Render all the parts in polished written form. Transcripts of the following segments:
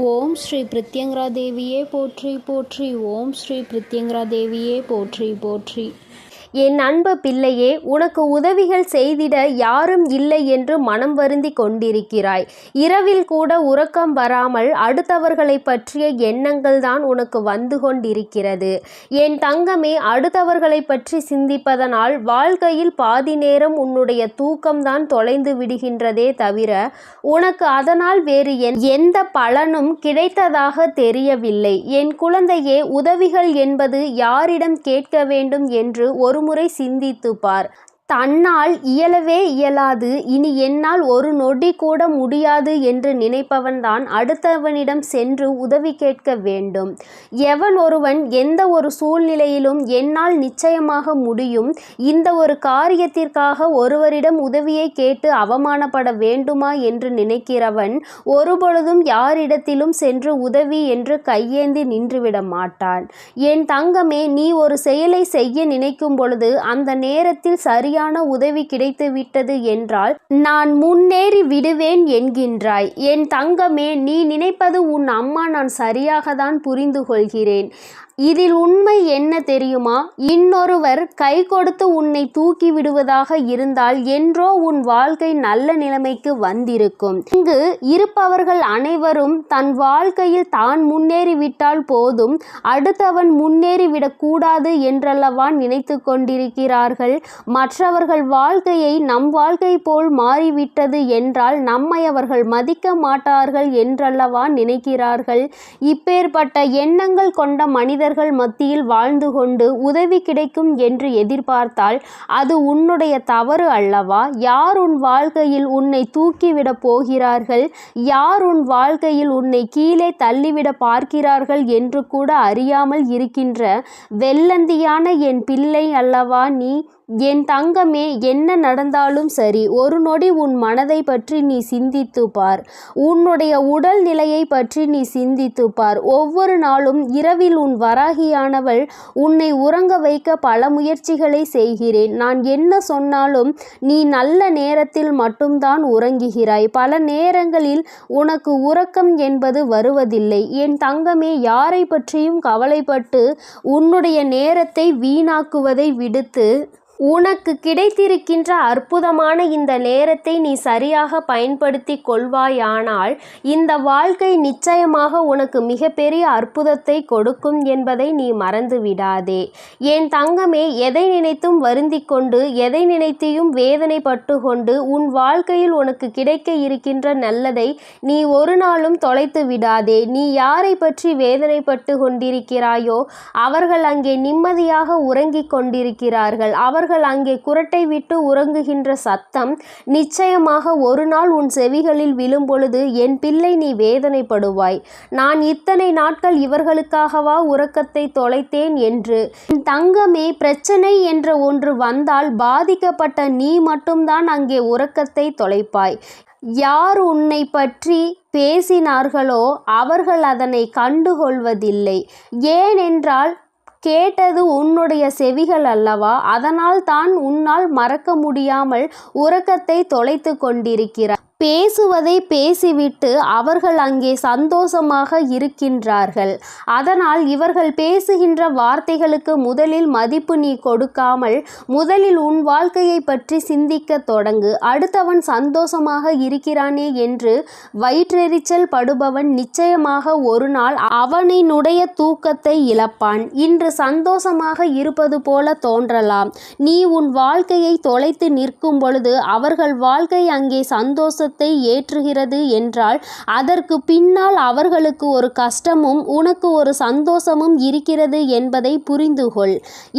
ஓம் ஸ்ரீ பிரித்யங்கரா தேவியே போற்றி போற்றி. ஓம் ஸ்ரீ பிரித்யங்கரா தேவியே போற்றி போற்றி. என் அன்பு பிள்ளையே, உனக்கு உதவிகள் செய்திட யாரும் இல்லை என்று மனம் வருந்தி கொண்டிருக்கிறாய். இரவில் கூட உறக்கம் வராமல் அடுத்தவர்களை பற்றிய எண்ணங்கள் தான் உனக்கு வந்து கொண்டிருக்கிறது. என் தங்கமே, அடுத்தவர்களை பற்றி சிந்திப்பதனால் வாழ்க்கையில் பாதி நேரம் உன்னுடைய தூக்கம்தான் தொலைந்து விடுகின்றதே தவிர உனக்கு அதனால் வேறு எந்த பலனும் கிடைத்ததாக தெரியவில்லை. என் குழந்தையே, உதவிகள் என்பது யாரிடம் கேட்க வேண்டும் என்று ஒருமுறை சிந்தித்துப் பார். தன்னால் இயலவே இயலாது, இனி என்னால் ஒரு நொடி கூட முடியாது என்று நினைப்பவன்தான் அடுத்தவனிடம் சென்று உதவி கேட்க வேண்டும். எவன் ஒருவன் எந்த ஒரு சூழ்நிலையிலும் என்னால் நிச்சயமாக முடியும், இந்த ஒரு காரியத்திற்காக ஒருவரிடம் உதவியை கேட்டு அவமானப்பட வேண்டுமா என்று நினைக்கிறவன் ஒருபொழுதும் யாரிடத்திலும் சென்று உதவி என்று கையேந்தி நின்றுவிட மாட்டான். என் தங்கமே, நீ ஒரு செயலை செய்ய நினைக்கும் பொழுது அந்த நேரத்தில் சரியான உதவி கிடைத்து விட்டது என்றால் நான் முன்னேறி விடுவேன் என்கின்றாய். என் தங்கமே, நீ நினைப்பது உன் அம்மா நான் சரியாகத்தான் புரிந்து கொள்கிறேன். இதில் உண்மை என்ன தெரியுமா? இன்னொருவர் கை கொடுத்து உன்னை தூக்கி விடுவதாக இருந்தால் என்றோ உன் வாழ்க்கை நல்ல நிலைமைக்கு வந்திருக்கும். இங்கு இருப்பவர்கள் அனைவரும் தன் வாழ்க்கையில் தான் முன்னேறிவிட்டால் போதும், அடுத்தவன் முன்னேறிவிடக்கூடாது என்றல்லவா நினைத்து கொண்டிருக்கிறார்கள். மற்றவர்கள் வாழ்க்கையை நம் வாழ்க்கை போல் மாறிவிட்டது என்றால் நம்மை அவர்கள் மதிக்க மாட்டார்கள் என்றல்லவா நினைக்கிறார்கள். இப்பேற்பட்ட எண்ணங்கள் கொண்ட மனிதர்கள் மத்தியில் வாழ்ந்து கொண்டு உதவி கிடைக்கும் என்று எதிர்பார்த்தால் அது உன்னுடைய தவறு அல்லவா? யார் உன் வாழ்க்கையில் உன்னை தூக்கிவிட போகிறார்கள், யார் உன் வாழ்க்கையில் உன்னை கீழே தள்ளிவிட பார்க்கிறார்கள் என்று கூட அறியாமல் இருக்கின்ற வெள்ளந்தியான என் பிள்ளை அல்லவா நீ? என் தங்கமே, என்ன நடந்தாலும் சரி, ஒரு நொடி உன் மனதை பற்றி நீ சிந்தித்து பார். உன்னுடைய உடல் நிலையை பற்றி நீ சிந்தித்து பார். ஒவ்வொரு நாளும் இரவில் உன் வராகியானவள் உன்னை உறங்க வைக்க பல முயற்சிகளை செய்கிறேன். நான் என்ன சொன்னாலும் நீ நல்ல நேரத்தில் மட்டும்தான் உறங்குகிறாய். பல நேரங்களில் உனக்கு உறக்கம் என்பது வருவதில்லை. என் தங்கமே, யாரை பற்றியும் கவலைப்பட்டு உன்னுடைய நேரத்தை வீணாக்குவதை விடுத்து உனக்கு கிடைத்திருக்கின்ற அற்புதமான இந்த நேரத்தை நீ சரியாக பயன்படுத்தி கொள்வாயானால் இந்த வாழ்க்கை நிச்சயமாக உனக்கு மிகப்பெரிய அற்புதத்தை கொடுக்கும் என்பதை நீ மறந்து விடாதே. என் தங்கமே, எதை நினைத்தும் வருந்தி கொண்டு எதை நினைத்தையும் வேதனைப்பட்டு கொண்டு உன் வாழ்க்கையில் உனக்கு கிடைக்க இருக்கின்ற நல்லதை நீ ஒரு நாளும் தொலைத்து விடாதே. நீ யாரை பற்றி வேதனைப்பட்டு கொண்டிருக்கிறாயோ அவர்கள் அங்கே நிம்மதியாக உறங்கிக் கொண்டிருக்கிறார்கள். அவர்கள் அங்கே குரட்டை விட்டு உறங்குகின்ற சத்தம் நிச்சயமாக ஒரு நாள் உன் செவிகளில் விழும் பொழுது என் பிள்ளை நீ வேதனைப்படுவாய். நான் இத்தனை நாட்கள் இவர்களுக்காகவா உறக்கத்தை தொலைத்தேன் என்று. தங்கமே, பிரச்சனை என்ற ஒன்று வந்தால் பாதிக்கப்பட்ட நீ மட்டும்தான் அங்கே உறக்கத்தை தொலைப்பாய். யார் உன்னை பற்றி பேசினார்களோ அவர்கள் அதனை கண்டுகொள்வதில்லை. ஏனென்றால் கேட்டது உன்னுடைய செவிகள் அல்லவா? அதனால் தான் உன்னால் மறக்க முடியாமல் உறக்கத்தை தொலைத்து கொண்டிருக்கிறார். பேசுவதை பேசிவிட்டு அவர்கள் அங்கே சந்தோஷமாக இருக்கின்றார்கள். அதனால் இவர்கள் பேசுகின்ற வார்த்தைகளுக்கு முதலில் மதிப்பு நீ கொடுக்காமல் முதலில் உன் வாழ்க்கையை பற்றி சிந்திக்க தொடங்கு. அடுத்தவன் சந்தோஷமாக இருக்கிறானே என்று வயிற்றெரிச்சல் படுபவன் நிச்சயமாக ஒரு நாள் அவனினுடைய தூக்கத்தை இழப்பான். இன்று சந்தோஷமாக இருப்பது போல தோன்றலாம். நீ உன் வாழ்க்கையை தொலைத்து நிற்கும் பொழுது அவர்கள் வாழ்க்கை அங்கே சந்தோஷ ஏற்றுகிறது என்றால் அதற்கு பின்னால் அவர்களுக்கு ஒரு கஷ்டமும் உனக்கு ஒரு சந்தோஷமும் இருக்கிறது என்பதை புரிந்து கொள்.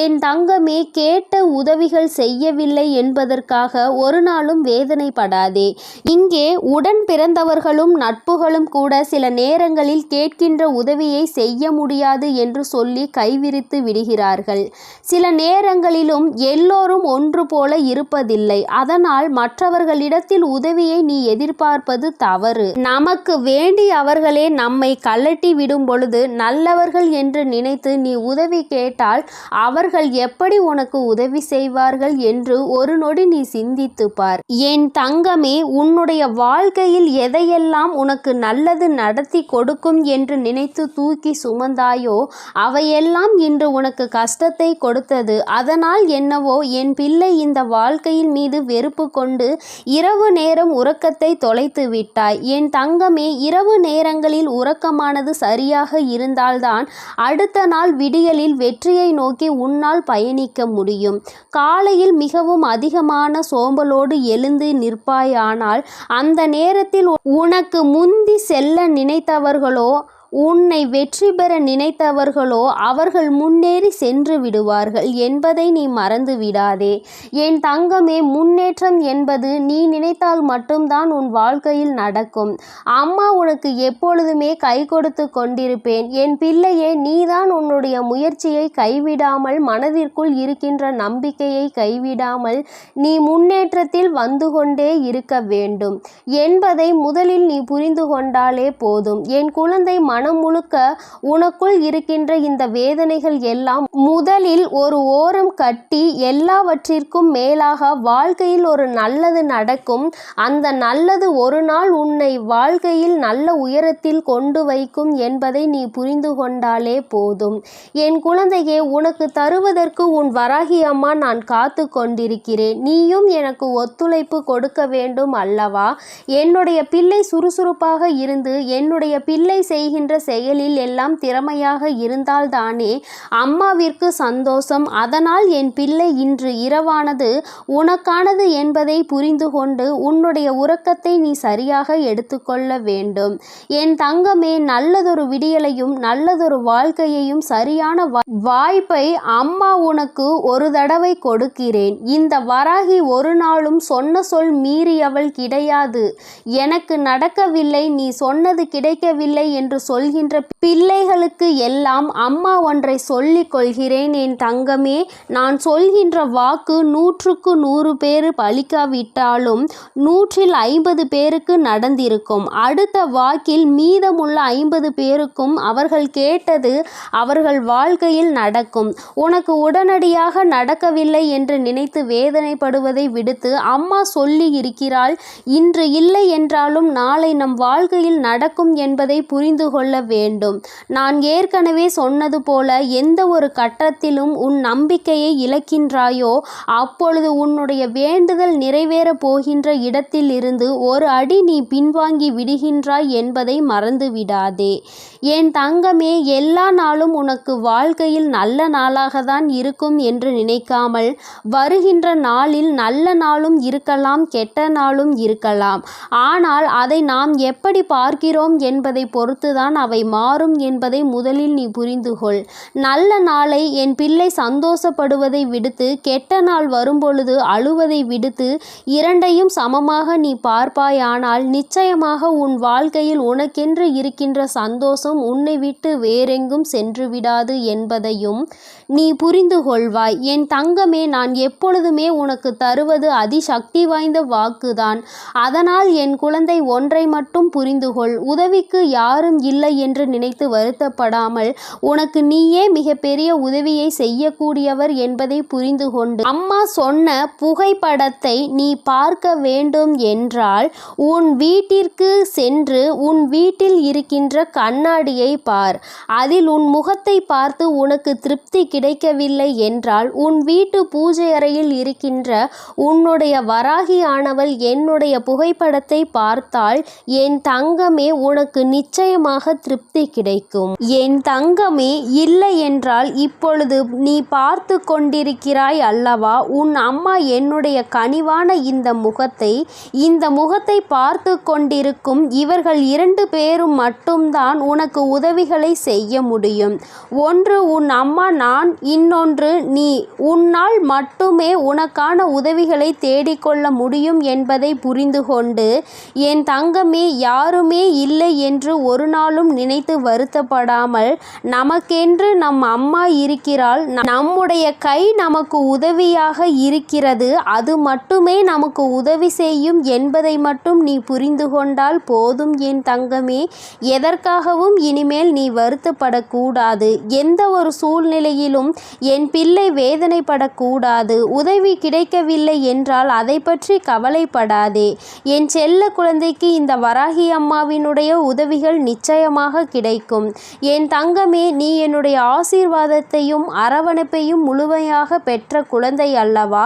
என் தங்கமே, கேட்ட உதவிகள் செய்யவில்லை என்பதற்காக ஒரு நாளும் வேதனைப்படாதே. இங்கே உடன் பிறந்தவர்களும் நட்புகளும் கூட சில நேரங்களில் கேட்கின்ற உதவியை செய்ய முடியாது என்று சொல்லி கைவிரித்து விடுகிறார்கள். சில நேரங்களிலும் எல்லோரும் ஒன்று போல இருப்பதில்லை. அதனால் மற்றவர்களிடத்தில் உதவியை நீ நீ எதிர்பார்ப்பது தவறு. நமக்கு வேண்டியவர்களே நம்மை கழட்டி விடும் பொழுது நல்லவர்கள் என்று நினைத்து நீ உதவி கேட்டால் அவர்கள் எப்படி உனக்கு உதவி செய்வார்கள் என்று ஒரு நொடி நீ சிந்தித்து பார். என் தங்கமே, உன்னுடைய வாழ்க்கையில் எதையெல்லாம் உனக்கு நல்லது நடத்தி கொடுக்கும் என்று நினைத்து தூக்கி சுமந்தாயோ அவையெல்லாம் இன்று உனக்கு கஷ்டத்தை கொடுத்தது. அதனால் என்னவோ என் பிள்ளை இந்த வாழ்க்கையின் மீது வெறுப்பு கொண்டு இரவு நேரம் உறக்கத்தை தொலைத்து விட்டாய். என் தங்கமே, இரவு நேரங்களில் உறக்கமானது சரியாக இருந்தால்தான் அடுத்த நாள் விடியலில் வெற்றியை நோக்கி உன்னால் பயணிக்க முடியும். காலையில் மிகவும் அதிகமான சோம்பலோடு எழுந்து நிற்பாயானால் அந்த நேரத்தில் உனக்கு முந்தி செல்ல நினைத்தவர்களோ உன்னை வெற்றி பெற நினைத்தவர்களோ அவர்கள் முன்னேறி சென்று விடுவார்கள் என்பதை நீ மறந்து விடாதே. என் தங்கமே, முன்னேற்றம் என்பது நீ நினைத்தால் மட்டும்தான் உன் வாழ்க்கையில் நடக்கும். அம்மா உனக்கு எப்பொழுதுமே கை கொடுத்து கொண்டிருப்பேன். என் பிள்ளையே, நீதான் உன்னுடைய முயற்சியை கைவிடாமல், மனதிற்குள் இருக்கின்ற நம்பிக்கையை கைவிடாமல் நீ முன்னேற்றத்தில் வந்து கொண்டே இருக்க வேண்டும் என்பதை முதலில் நீ புரிந்து கொண்டாலே போதும். என் குழந்தை, மனம் முழுக்க உனக்குள் இருக்கின்ற இந்த வேதனைகள் எல்லாம் முதலில் ஒரு ஓரம் கட்டி எல்லாவற்றிற்கும் மேலாக வாழ்க்கையில் ஒரு நல்லது நடக்கும். அந்த நல்லது ஒரு நாள் உன்னை வாழ்க்கையில் நல்ல உயரத்தில் கொண்டு வைக்கும் என்பதை நீ புரிந்து கொண்டாலே போதும். என் குழந்தையே, உனக்கு தருவதற்கு உன் வராகி அம்மா நான் காத்து கொண்டிருக்கிறேன். நீயும் எனக்கு ஒத்துழைப்பு கொடுக்க வேண்டும் அல்லவா? என்னுடைய பிள்ளை சுறுசுறுப்பாக இருந்து என்னுடைய பிள்ளை செய்கின்ற செயலில் எல்லாம் திறமையாக இருந்தால்தானே அம்மாவிற்கு சந்தோஷம். அதனால் என் பிள்ளை இன்று இரவானது உனக்கானது என்பதை புரிந்து கொண்டு உன்னுடைய உறக்கத்தை நீ சரியாக எடுத்துக்கொள்ள வேண்டும். என் தங்கமே, நல்லதொரு விடியலையும் நல்லதொரு வாழ்க்கையையும் சரியான வாய்ப்பை அம்மா உனக்கு ஒரு தடவை கொடுக்கிறேன். இந்த வராகி ஒரு நாளும் சொன்ன சொல் மீறியவள் கிடையாது. எனக்கு நடக்கவில்லை, நீ சொன்னது கிடைக்கவில்லை என்று சொல்கின்ற பிள்ளைகளுக்கு எல்லாம் அம்மா ஒன்றை சொல்லிக் கொள்கிறேன். என் தங்கமே, நான் சொல்கின்ற வாக்கு 100க்கு 100 பேர் பலிக்காவிட்டாலும் 150 பேருக்கு நடந்திருக்கும். அடுத்த வாக்கில் மீதமுள்ள 50 பேருக்கும் அவர்கள் கேட்டது அவர்கள் வாழ்க்கையில் நடக்கும். உனக்கு உடனடியாக நடக்கவில்லை என்று நினைத்து வேதனைப்படுவதை விடுத்து அம்மா சொல்லி இருக்கிறாள், இன்று இல்லை என்றாலும் நாளை நம் வாழ்க்கையில் நடக்கும் என்பதை புரிந்து கொள்ள வேண்டும். நான் ஏற்கனவே சொன்னது போல எந்த ஒரு கட்டத்திலும் உன் நம்பிக்கையை இழக்கின்றாயோ அப்பொழுது உன்னுடைய வேண்டுதல் நிறைவேற போகின்ற இடத்தில் இருந்து ஒரு அடி நீ பின்வாங்கி விடுகின்றாய் என்பதை மறந்து விடாதே. என் தங்கமே, எல்லா நாளும் உனக்கு வாழ்க்கையில் நல்ல நாளாக தான் இருக்கும் என்று நினைக்காமல் வருகின்ற நாளில் நல்ல நாளும் இருக்கலாம், கெட்ட நாளும் இருக்கலாம். ஆனால் அதை நாம் எப்படி பார்க்கிறோம் என்பதை பொறுத்துதான் அவை மாறும் என்பதை முதலில் நீ புரிந்து கொள். நல்ல நாளை என் பிள்ளை சந்தோஷப்படுவதை விடுத்து கெட்ட நாள் வரும்பொழுது அழுவதை விடுத்து இரண்டையும் சமமாக நீ பார்ப்பாயானால் நிச்சயமாக உன் வாழ்க்கையில் உனக்கென்று இருக்கின்ற சந்தோஷம் உன்னை விட்டு வேறெங்கும் சென்று விடாது என்பதையும் நீ புரிந்து கொள்வாய். என் தங்கமே, நான் எப்பொழுதுமே உனக்கு தருவது அதிசக்தி வாய்ந்த வாக்குதான். அதனால் என் குழந்தை, ஒன்றை மட்டும் புரிந்து கொள். உதவிக்கு யாரும் இல்லை என்று நினைத்து வருத்தப்படாமல் உனக்கு நீயே மிகப்பெரிய உதவியை செய்யக்கூடியவர் என்பதை புரிந்து கொண்டு அம்மா சொன்ன புகைப்படத்தை நீ பார்க்க வேண்டும் என்றால் உன் வீட்டிற்கு சென்று உன் வீட்டில் இருக்கின்ற கண்ணாடியை பார். அதில் உன் முகத்தை பார்த்து உனக்கு திருப்தி கிடைக்கவில்லை என்றால் உன் வீட்டு பூஜை அறையில் இருக்கின்ற உன்னுடைய வராகி ஆனவள் என்னுடைய புகைப்படத்தை பார்த்தால் என் தங்கமே, உனக்கு நிச்சயமாக திருப்தி கிடைக்கும். என் தங்கமே, இல்லை என்றால் இப்பொழுது நீ பார்த்து கொண்டிருக்கிறாய் அல்லவா, உன் அம்மா என்னுடைய கனிவான இந்த முகத்தை பார்த்து கொண்டிருக்கும் இவர்கள் 2 பேரும் மட்டும்தான் உனக்கு உதவிகளை செய்ய முடியும். ஒன்று உன் அம்மா நான், இன்னொன்று நீ. உன்னால் மட்டுமே உனக்கான உதவிகளை தேடிக்கொள்ள முடியும் என்பதை புரிந்து கொண்டு என் தங்கமே, யாருமே இல்லை என்று ஒரு நாளும் மட்டும் நினைத்து வருத்தப்படாமல், நமக்கென்று நம் அம்மா இருக்கிறாள், நம்முடைய கை நமக்கு உதவியாக இருக்கிறது, அது மட்டுமே நமக்கு உதவி செய்யும் என்பதை மட்டும் நீ புரிந்து கொண்டால் போதும் என் தங்கமே. எதற்காகவும் இனிமேல் நீ வருத்தப்படக்கூடாது. எந்த ஒரு சூழ்நிலையிலும் என் பிள்ளை வேதனைப்படக்கூடாது. உதவி கிடைக்கவில்லை என்றால் அதை பற்றி கவலைப்படாதே. என் செல்ல குழந்தைக்கு இந்த வராகி அம்மாவினுடைய உதவிகள் நிச்சயமாக கிடைக்கும். என் தங்கமே, நீ என்னுடைய ஆசீர்வாதத்தையும் அரவணைப்பையும் முழுமையாக பெற்ற குழந்தை அல்லவா?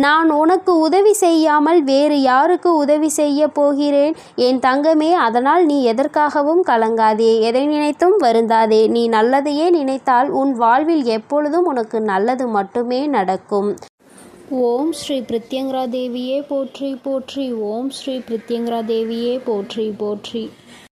நான் உனக்கு உதவி செய்யாமல் வேறு யாருக்கு உதவி செய்ய போகிறேன் என் தங்கமே? அதனால் நீ எதற்காகவும் கலங்காதே, எதை நினைத்தும் வருந்தாதே. நீ நல்லதையே நினைத்தால் உன் வாழ்வில் எப்பொழுதும் உனக்கு நல்லது மட்டுமே நடக்கும். ஓம் ஸ்ரீ பிரத்யங்கரா தேவியே போற்றி போற்றி. ஓம் ஸ்ரீ பிரத்யங்கரா தேவியே போற்றி போற்றி.